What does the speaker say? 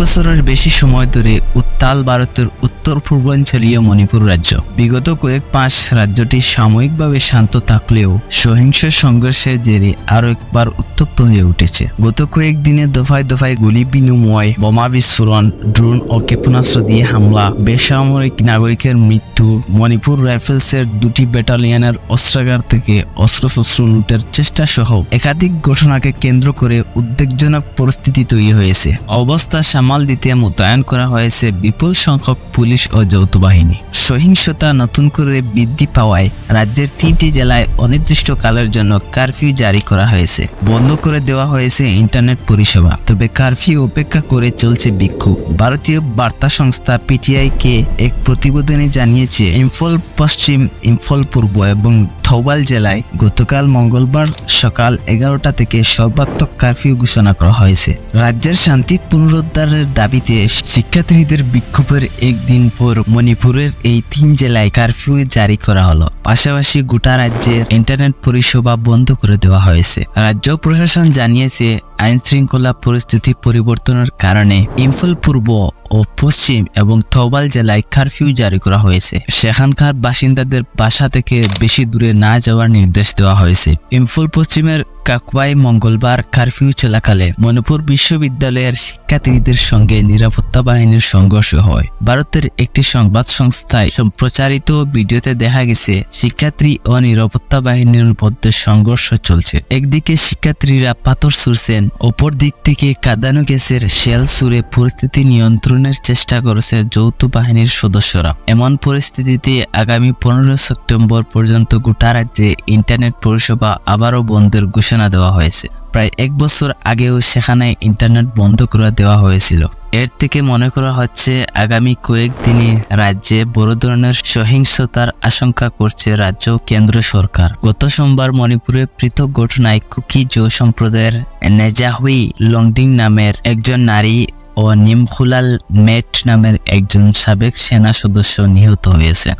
বছরের বেশি সময় ধরে উত্তাল ভারতের উত্তর পূর্বাঞ্চলীয় মণিপুর রাজ্য। বিগত কয়েক মাস রাজ্যটি সাময়িকভাবে শান্ত থাকলেও সহিংস সংঘর্ষের জেরে আরো একবার উত্তপ্ত হয়ে উঠেছে। গত কয়েকদিনে দফায় দফায় গুলি বিনিময়, বোমা বিস্ফোরণ, ড্রোন ও ক্ষেপণাস্ত্র দিয়ে হামলা, বেসামরিক নাগরিকের মৃত্যু, মণিপুর রাইফেলসের 2টি ব্যাটালিয়নের অস্ত্রাগার থেকে অস্ত্রশস্ত্র লুটের চেষ্টা সহ একাধিক ঘটনাকে কেন্দ্র করে উদ্বেগজনক পরিস্থিতি তৈরি হয়েছে। অবস্থা সামাল দিতে মোতায়েন করা হয়েছে বিপুল সংখ্যক পুলিশ ও যৌথ বাহিনী। সহিংসতা নতুন করে বৃদ্ধি পাওয়ায় রাজ্যের 3টি জেলায় অনির্দিষ্টকালের জন্য কারফিউ জারি করা হয়েছে। বন্ধ করে দেওয়া হয়েছে ইন্টারনেট পরিষেবা। তবে কারফিউ উপেক্ষা করে চলছে বিক্ষোভ। ভারতীয় বার্তা সংস্থা পিটিআই-কে এক প্রতিবেদনে জানিয়েছে, ইম্ফল পশ্চিম, ইম্ফল পূর্ব এবং থৌবাল জেলায় গতকাল মঙ্গলবার সকাল 11টা থেকে সর্বাত্মক কারফিউ ঘোষণা করা হয়েছে। রাজ্যের শান্তি পুনরুদ্ধারের দাবিতে শিক্ষার্থীদের বিক্ষোভের একদিন পর মণিপুরের এই 3 জেলায় কারফিউ জারি করা হলো। পাশাপাশি গোটা রাজ্যের ইন্টারনেট পরিষেবা বন্ধ করে দেওয়া হয়েছে। রাজ্য প্রশাসন জানিয়েছে, আইন শৃঙ্খলা পরিস্থিতি পরিবর্তনের কারণে ইম্ফল পূর্ব ও পশ্চিম এবং থৌবাল জেলায় কারফিউ জারি করা হয়েছে। সেখানকার বাসিন্দাদের বাসা থেকে বেশি দূরে না যাওয়ার নির্দেশ দেওয়া হয়েছে। ইম্ফল পশ্চিমের কাকওয়ায় মঙ্গলবার কারফিউ চলাকালে মণিপুর বিশ্ববিদ্যালয়ের শিক্ষার্থীদের সঙ্গে নিরাপত্তা বাহিনীর সংঘর্ষ হয়। ভারতের একটি সংবাদ সংস্থায় সম্প্রচারিত ভিডিওতে দেখা গেছে, শিক্ষার্থী ও নিরাপত্তা বাহিনীর মধ্যে সংঘর্ষ চলছে। একদিকে শিক্ষার্থীরা পাথর ছুড়ছেন, অপর দিক থেকে কাঁদানো গ্যাসের শেল ছুড়ে পরিস্থিতি নিয়ন্ত্রণের চেষ্টা করেছে যৌথ বাহিনীর সদস্যরা। এমন পরিস্থিতিতে আগামী 15 সেপ্টেম্বর পর্যন্ত গোটা রাজ্যে ইন্টারনেট পরিষেবা আবারও বন্ধের ঘোষণা দেওয়া হয়েছে। প্রায় 1 বছর আগেও সেখানে ইন্টারনেট বন্ধ করে দেওয়া হয়েছিল। এর থেকে মনে করা হচ্ছে আগামী কয়েকদিনে রাজ্যে বড় ধরনের সহিংসতার আশঙ্কা করছে রাজ্য কেন্দ্র সরকার। গত সোমবার মণিপুরের পৃথক ঘটনায় কুকি জো সম্প্রদায়ের নেজাহুই লংডিং নামের একজন নারী ও নিমখুলাল মেট নামের একজন সাবেক সেনা সদস্য নিহত হয়েছে।